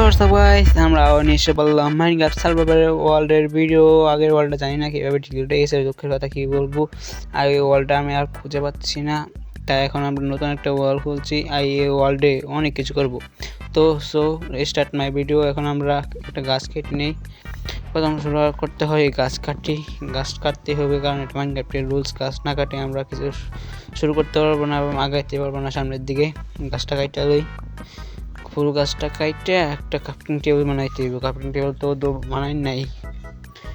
WhatsApp guys, আমরা নিশ্চে বললাম Minecraft সার্ভাইভারের ওয়ার্ল্ডের ভিডিও। আগের ওয়ার্ল্ডটা জানি না কীভাবে ডিলিট হয়ে গেছে, দুঃখের কথা কী বলবো। আর এই ওয়ার্ল্ডটা আমি আর খুঁজে পাচ্ছি না, তাই এখন আমরা নতুন একটা ওয়ার্ল্ড খুলছি। আর এই ওয়ার্ল্ডে অনেক কিছু করব। তো স্টার্ট মাই ভিডিও। এখন আমরা একটা গাছ কেটে নিই। প্রথম শুরু করতে হয় গাছ কাটতে হবে, কারণ এটা মাইনক্রাফটের রুলস। গাছ না কাটে আমরা কিছু শুরু করতে পারবো না এবং আগাইতে পারবো না সামনের দিকে। গাছটা কাটতে লই, ফুল গাছটা কাটতে একটা ক্রাফটিং টেবিল বানাইতে হইব। ক্রাফটিং টেবিল তো বানাই নাই,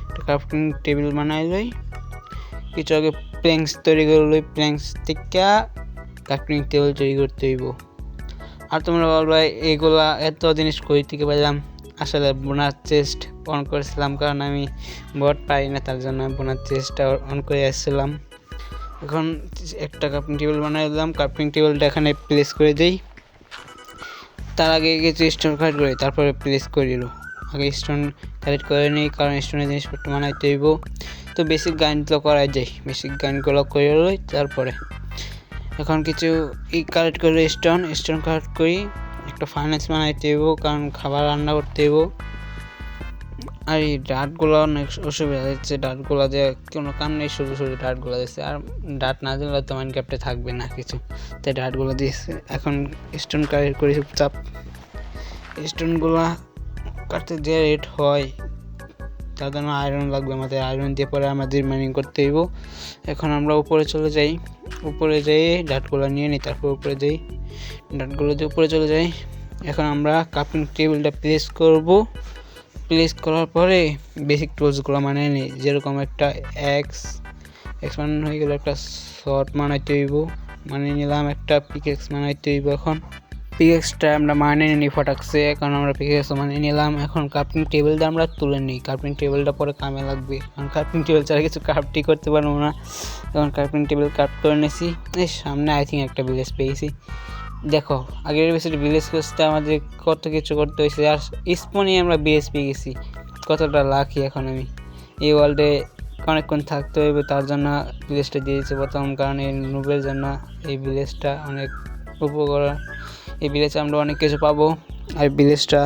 একটা ক্রাফটিং টেবিল বানাই লই। কিছু আগে প্ল্যাঙ্কস তৈরি করে লই, প্ল্যাঙ্কস থেকে ক্রাফটিং টেবিল তৈরি করতে হইব। আর তোমরা বলবা এইগুলা এত জিনিস কই থেকে পেলাম। আসলে বোনার চেস্ট অন করেছিলাম, কারণ আমি বট পাই না, তার জন্য বোনার চেস্টটা অন করে আসছিলাম। এখন একটা ক্রাফটিং টেবিল বানাই দিলাম। ক্রাফটিং টেবিলটা এখানে প্লেস করে দিই। তার আগে কিছু স্টোন কালেক্ট করি, তারপরে প্লেস করিল। আগে স্টোন কালেক্ট করে নিই, কারণ স্টোনের জিনিসপত্র বানাইতে হইব। তো বেসিক গাইনগুলো করা যায়, বেসিক গাইনগুলো করে লই। তারপরে এখন কিছু কালেক্ট করে স্টোন কালেক্ট করি। একটা ফার্নেস বানাইতে হইব, কারণ খাবার রান্না করতে হইব। আর এই ডাটগুলো অনেক অসুবিধা হচ্ছে, ডাটগুলো যে কোনো কাম নেই, শুধু ডাটগুলো দিচ্ছে। আর ডাট না দিলে তো মাইনক্রাফটে থাকবে না কিছু, তাই ডাটগুলো দিচ্ছে। এখন স্টোন কালেক্ট করি চুপচাপ। স্টোনগুলো কাটতে যে রেট হয়, তার জন্য আয়রন লাগবে আমাদের। আয়রন দিয়ে পরে আমাদের মাইনিং করতে হইব। এখন আমরা উপরে চলে যাই, উপরে যেয়ে ডাটগুলো নিয়ে নিই, তারপর উপরে যাই, ডাটগুলো দিয়ে উপরে চলে যাই। এখন আমরা ক্রাফটিং টেবিলটা প্লেস করব। প্লেস করার পরে বেসিক টুলসগুলো বানিয়ে নিই, যেরকম একটা এক্স বানানো হয়ে গেলে একটা শর্ট বানাইতে হইব, বানিয়ে নিলাম। একটা পিকেক্স বানাইতে হইব। এখন পিকেক্সটা আমরা মানিয়ে নিই ফটাকসে, এখন আমরা পিকেক্স মানিয়ে নিলাম। এখন ক্রাফটিং টেবিলটা আমরা তুলে নিই, ক্রাফটিং টেবিলটা পরে কামে লাগবে, কারণ ক্রাফটিং টেবিল ছাড়া কিছু ক্রাফটই করতে পারবো না। এখন ক্রাফটিং টেবিল ক্রাফট করে নিয়েছি। এই সামনে আই থিঙ্ক একটা ভিলেজ পেয়েছি। দেখো, আগের বেশি ভিলেজ করতে আমাদের কত কিছু করতে হয়েছে, আর স্পনে আমরা ভিলেজ পেয়ে গেছি। কতটা লাকি এখন আমি। এই ওয়ার্ল্ডে অনেকক্ষণ থাকতে হইবে, তার জন্য ভিলেজটা দিয়েছে প্রথম, কারণ এই নুবের জন্য এই ভিলেজটা অনেক উপকার। এই ভিলেজে আমরা অনেক কিছু পাবো। আর ভিলেজটা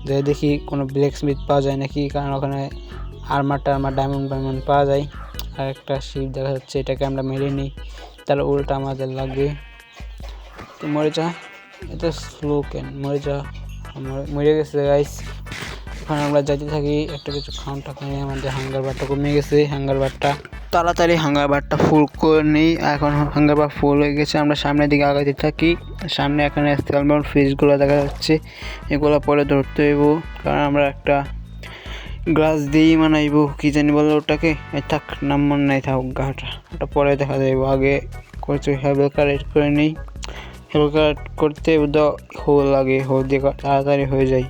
যাই দেখি কোনো ব্ল্যাকস্মিথ পাওয়া যায় নাকি, কারণ ওখানে আর্মার ডায়মন্ড পাওয়া যায়। আর একটা শিপ দেখা যাচ্ছে, এটাকে আমরা মেরে নিই, তাহলে উল্টা আমাদের লাগবে। তো মরে যা, এত স্লো কেন, মরে গেছে গাইস। এখন আমরা যাইতে থাকি, একটা কিছু খাওয়ানটা খাই, আমাদের হাঙ্গার বারটা কমে গেছে। হাঙ্গার বারটা তাড়াতাড়ি হাঙ্গার বারটা ফুল করে নিই। এখন হাঙ্গার বার ফুল হয়ে গেছে, আমরা সামনের দিকে আগাতে থাকি। সামনে এখানে স্যালমন ফিশগুলো দেখা যাচ্ছে, এগুলো পরে ধরতে হইব, কারণ আমরা একটা গ্লাস দিয়েই বানাইব, কী জানি বলে ওটাকে, থাক নাম মনে নাই, থাক গাটা, ওটা পরে দেখা যাইব। আগে করছি হেবেল কালেক্ট করে নিই। হেবেল কালেক্ট করতে হোল লাগে, হোল দিয়ে তাড়াতাড়ি হয়ে যায়।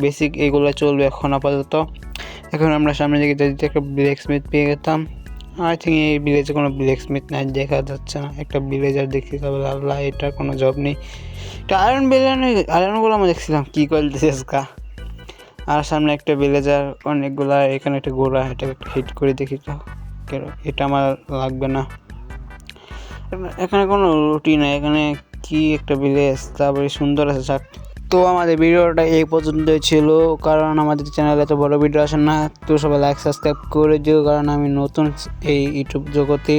বেসিক এগুলো চলবে এখন আপাতত। এখন আমরা সামনে দিকে যদি একটা ব্ল্যাকস্মিথ পেয়ে গেতাম। আই থিঙ্ক এই ভিলেজে কোনো ব্ল্যাকস্মিথ নাই, দেখা যাচ্ছে না। একটা ভিলেজার দেখি, তবে আল্লাহ এটার কোনো জব নেই। এটা আয়রনগুলো আমরা দেখছিলাম কী করতেছে আজকা। আর সামনে একটা ভিলেজার অনেকগুলা, এখানে একটা গোড়া, এটা একটা হিট করে দেখি তো। এটা আমার লাগবে না। এখানে কোনো রুটি নাই, এখানে কি একটা ভিলেজ, তারপরে সুন্দর আছে চাক। তো আমাদের ভিডিওটা এই পর্যন্তই ছিল, কারণ আমাদের চ্যানেলে এত বড় ভিডিও আসে না। তো সবাই লাইক সাবস্ক্রাইব করে দিও, কারণ আমি নতুন এই ইউটিউব জগতে।